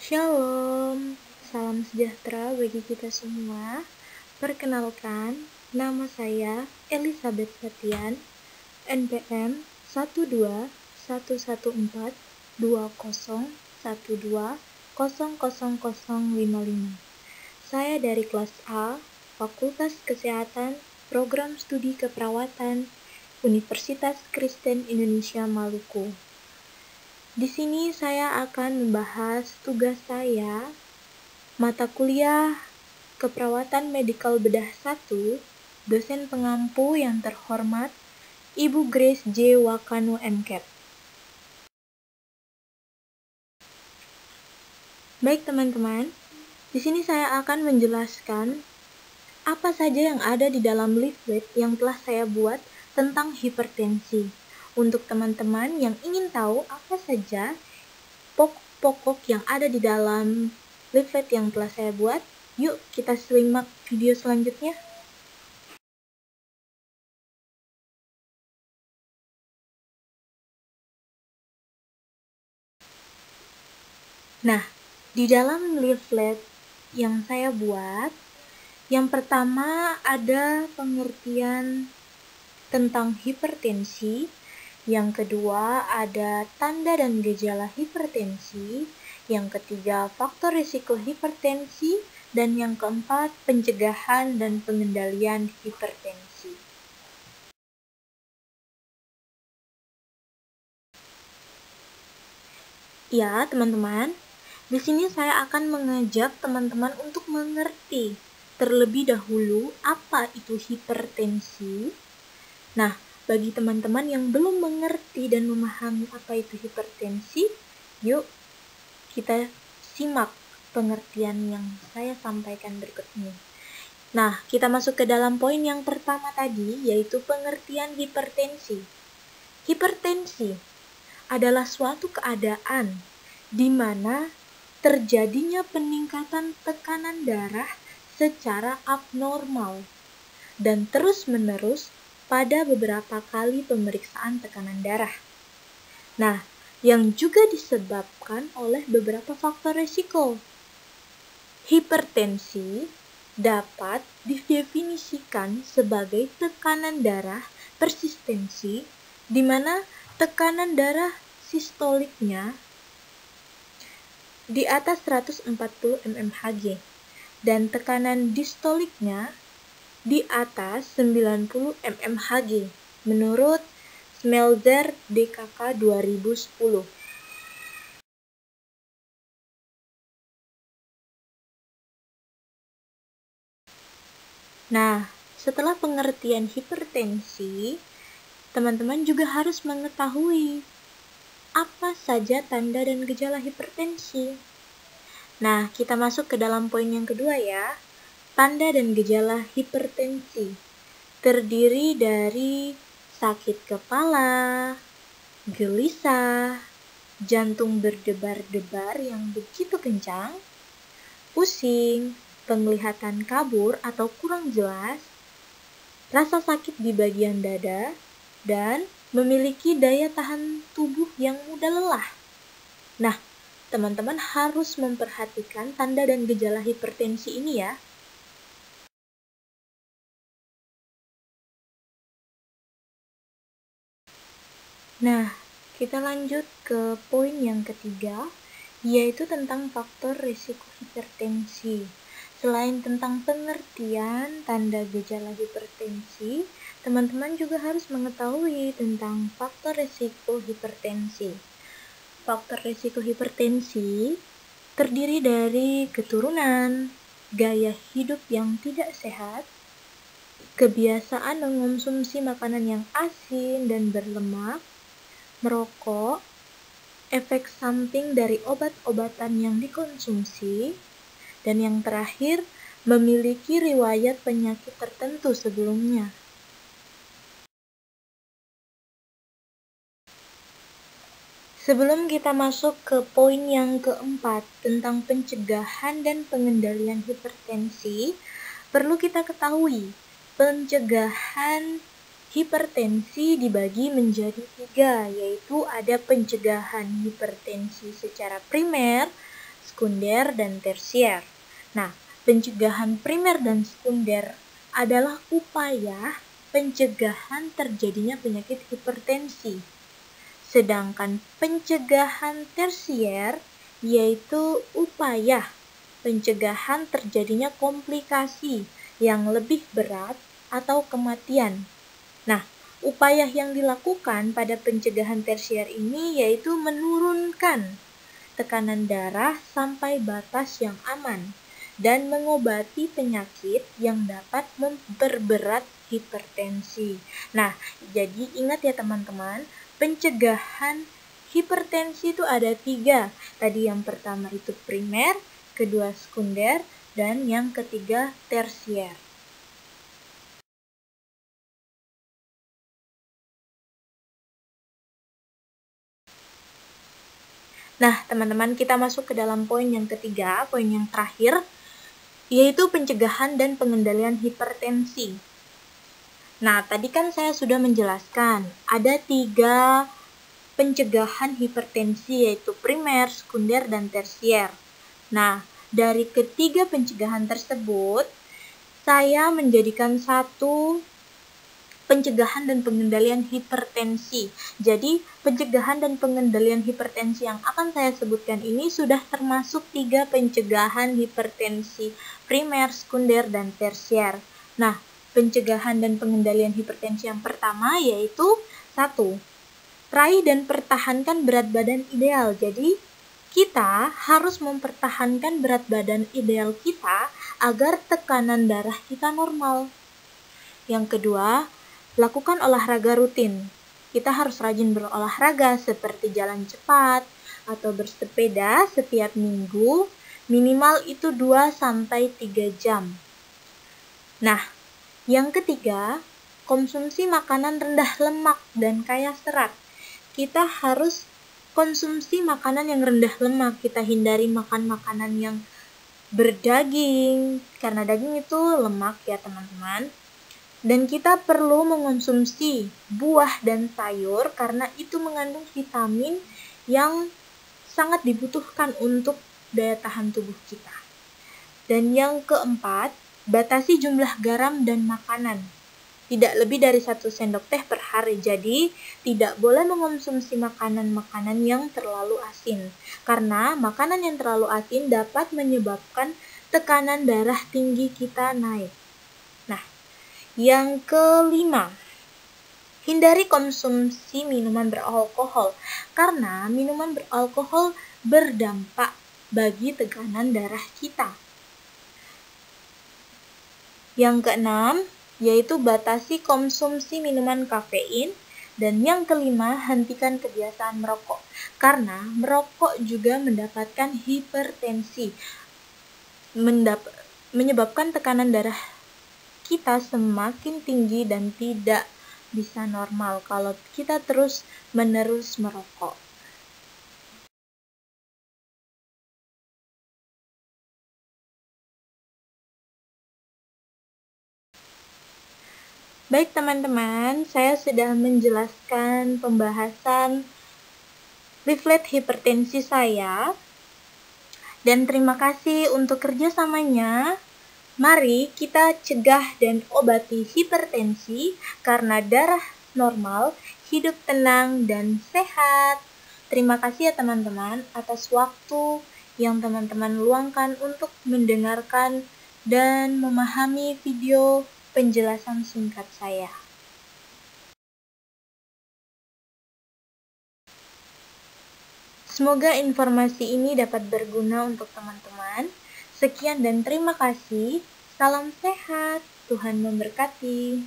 Shalom, salam sejahtera bagi kita semua. Perkenalkan, nama saya Elizabeth Fatian, NPM 12120120055. Saya dari kelas A, Fakultas Kesehatan, Program Studi Keperawatan, Universitas Kristen Indonesia Maluku. Di sini saya akan membahas tugas saya, mata kuliah Keperawatan Medikal Bedah 1, dosen pengampu yang terhormat, Ibu Grace J. Wakano MCAT. Baik teman-teman, di sini saya akan menjelaskan apa saja yang ada di dalam leaflet yang telah saya buat tentang hipertensi. Untuk teman-teman yang ingin tahu apa saja pokok-pokok yang ada di dalam leaflet yang telah saya buat, yuk kita simak video selanjutnya. Nah, di dalam leaflet yang saya buat, yang pertama ada pengertian tentang hipertensi, yang kedua ada tanda dan gejala hipertensi, yang ketiga faktor risiko hipertensi, dan yang keempat pencegahan dan pengendalian hipertensi. Ya, teman-teman, di sini saya akan mengajak teman-teman untuk mengerti terlebih dahulu apa itu hipertensi. Nah, bagi teman-teman yang belum mengerti dan memahami apa itu hipertensi, yuk kita simak pengertian yang saya sampaikan berikut ini. Nah, kita masuk ke dalam poin yang pertama tadi, yaitu pengertian hipertensi. Hipertensi adalah suatu keadaan di mana terjadinya peningkatan tekanan darah secara abnormal dan terus-menerus pada beberapa kali pemeriksaan tekanan darah. Nah, yang juga disebabkan oleh beberapa faktor risiko. Hipertensi dapat didefinisikan sebagai tekanan darah persistensi, di mana tekanan darah sistoliknya di atas 140 mmHg dan tekanan distoliknya di atas 90 mmHg menurut Smeltzer DKK 2010. Nah, setelah pengertian hipertensi, teman-teman juga harus mengetahui apa saja tanda dan gejala hipertensi. Nah, kita masuk ke dalam poin yang kedua ya. Tanda dan gejala hipertensi terdiri dari sakit kepala, gelisah, jantung berdebar-debar yang begitu kencang, pusing, penglihatan kabur atau kurang jelas, rasa sakit di bagian dada, dan memiliki daya tahan tubuh yang mudah lelah. Nah, teman-teman harus memperhatikan tanda dan gejala hipertensi ini ya. Nah, kita lanjut ke poin yang ketiga, yaitu tentang faktor risiko hipertensi. Selain tentang pengertian tanda gejala hipertensi, teman-teman juga harus mengetahui tentang faktor risiko hipertensi. Faktor risiko hipertensi terdiri dari keturunan, gaya hidup yang tidak sehat, kebiasaan mengonsumsi makanan yang asin dan berlemak, merokok, efek samping dari obat-obatan yang dikonsumsi, dan yang terakhir, memiliki riwayat penyakit tertentu sebelumnya. Sebelum kita masuk ke poin yang keempat tentang pencegahan dan pengendalian hipertensi, perlu kita ketahui, pencegahan hipertensi dibagi menjadi 3, yaitu ada pencegahan hipertensi secara primer, sekunder, dan tersier. Nah, pencegahan primer dan sekunder adalah upaya pencegahan terjadinya penyakit hipertensi. Sedangkan pencegahan tersier yaitu upaya pencegahan terjadinya komplikasi yang lebih berat atau kematian. Nah, upaya yang dilakukan pada pencegahan tersier ini yaitu menurunkan tekanan darah sampai batas yang aman dan mengobati penyakit yang dapat memperberat hipertensi. Nah, jadi ingat ya teman-teman, pencegahan hipertensi itu ada 3. Tadi yang pertama itu primer, kedua sekunder, dan yang ketiga tersier. Nah, teman-teman, kita masuk ke dalam poin yang ketiga, poin yang terakhir, yaitu pencegahan dan pengendalian hipertensi. Nah, tadi kan saya sudah menjelaskan, ada 3 pencegahan hipertensi, yaitu primer, sekunder, dan tersier. Nah, dari ketiga pencegahan tersebut, saya menjadikan satu pencegahan dan pengendalian hipertensi. Jadi, pencegahan dan pengendalian hipertensi yang akan saya sebutkan ini sudah termasuk 3 pencegahan hipertensi primer, sekunder, dan tersier. Nah, pencegahan dan pengendalian hipertensi yang pertama yaitu 1. Raih dan pertahankan berat badan ideal. Jadi, kita harus mempertahankan berat badan ideal kita agar tekanan darah kita normal. Yang kedua, lakukan olahraga rutin. Kita harus rajin berolahraga seperti jalan cepat atau bersepeda setiap minggu, minimal itu 2-3 jam. Nah, yang ketiga, konsumsi makanan rendah lemak dan kaya serat. Kita harus konsumsi makanan yang rendah lemak. Kita hindari makan makanan yang berdaging, karena daging itu lemak ya teman-teman. Dan kita perlu mengonsumsi buah dan sayur karena itu mengandung vitamin yang sangat dibutuhkan untuk daya tahan tubuh kita. Dan yang keempat, batasi jumlah garam dan makanan. Tidak lebih dari 1 sendok teh per hari. Jadi, tidak boleh mengonsumsi makanan-makanan yang terlalu asin. Karena makanan yang terlalu asin dapat menyebabkan tekanan darah tinggi kita naik. Nah, yang kelima, hindari konsumsi minuman beralkohol karena minuman beralkohol berdampak bagi tekanan darah kita. Yang keenam, yaitu batasi konsumsi minuman kafein. Dan yang kelima, hentikan kebiasaan merokok karena merokok juga mendapatkan hipertensi, menyebabkan tekanan darah kita semakin tinggi dan tidak bisa normal kalau kita terus-menerus merokok. Baik teman-teman, saya sudah menjelaskan pembahasan leaflet hipertensi saya. Dan terima kasih untuk kerjasamanya. Mari kita cegah dan obati hipertensi karena darah normal, hidup tenang dan sehat. Terima kasih ya teman-teman atas waktu yang teman-teman luangkan untuk mendengarkan dan memahami video penjelasan singkat saya. Semoga informasi ini dapat berguna untuk teman-teman. Sekian dan terima kasih. Salam sehat. Tuhan memberkati.